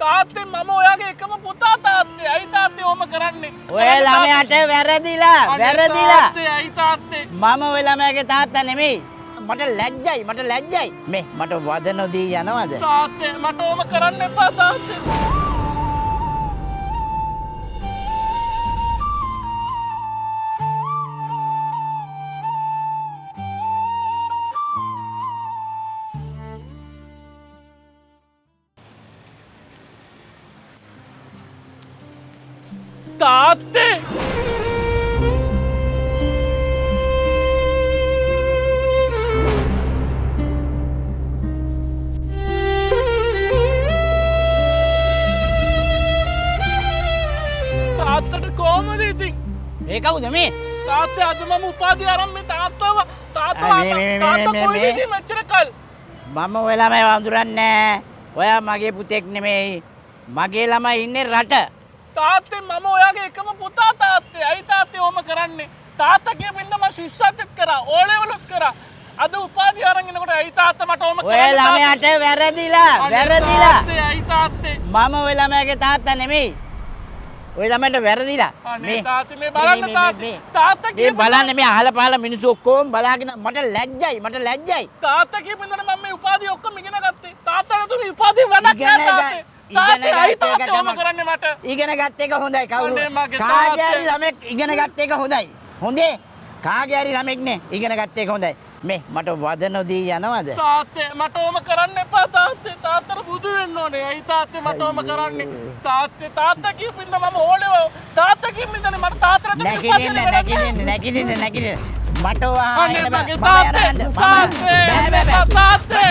තාත්තේ මම ඔයාගේ එකම පුතා තාත්තේ. ඇයි තාත්තේ ඔහොම කරන්නේ? ඔය ළමයාට වැරදිලා. තාත්තේ ඇයි තාත්තේ? මම ඔය ළමයාගේ තාත්තා නෙමෙයි. මට ලැජ්ජයි. මේ මට වද නොදී යනවද? තාත්තේ මට ඔහොම කරන්න එපා තාත්තේ. තාත්තේ තාත්තට කොහමද ඉතින්? ඒ කවුද මේ? තාත්තේ අද මම උපාධිය අරන් මේ තාත්තා කොයිද මෙච්චර කල්? මම ඔය ළමයි වඳුරන්නේ. ඔයා මගේ පුතෙක් නෙමෙයි. මගේ ළමයි ඉන්නේ රට. තාත්තේ මම ඔයාගේ එකම පුතා තාත්තේ. ඇයි තාත්තේ ඔහොම කරන්නේ? තාත්තා කියපින්ද මම ශිෂ්‍යත්වෙත් කරා, ඕ ලෙවලුත් කරා. අද උපාධිය අරන් එනකොට ඇයි තාත්තා මට ඔහොම කරන්නේ? ඔය ළමයාට වැරදිලා. තාත්තේ ඇයි තාත්තේ? මම ඔය ළමයාගේ තාත්තා නෙමෙයි. ඔය ළමයට වැරදිලා. අනේ තාත්තේ මේ බලන්න තාත්තේ. තාත්තා මේ බලන්න මේ අහල පහල මිනිස්සු ඔක්කොම බලාගෙන මට ලැජ්ජයි. තාත්තා කියපින්ද මම මේ උපාධිය ඔක්කොම ඉගෙන ගත්තේ. තාත්තාට තුනේ උපාධිය වැඩක් නෑ තාත්තේ. තාත්තේ ඇයි තාත්තේ ඔහොම කරන්නේ මට? ඉගෙන ගත්ත එක හොඳයි කවුරු. අනේ මගේ කාගේ හරි ළමෙක් ඉගෙන ගත්ත එක හොඳයි. හොඳේ. කාගේ හරි ළමෙක් නේ ඉගෙන ගත්ත එක හොඳයි. මේ මට වද නොදී යනවද? තාත්තේ මට ඔහොම කරන්න එපා තාත්තේ. තාත්තට බුදු වෙන්න ඕනේ. ඇයි තාත්තේ මට ඔහොම කරන්නේ? තාත්තා කියපින්ද මම ඕලේ තාත්තා කියපින්දනේ මට තාත්තට නැගිටින්න. මට අනේ මගේ තාත්තේ තාත්තේ තාත්තේ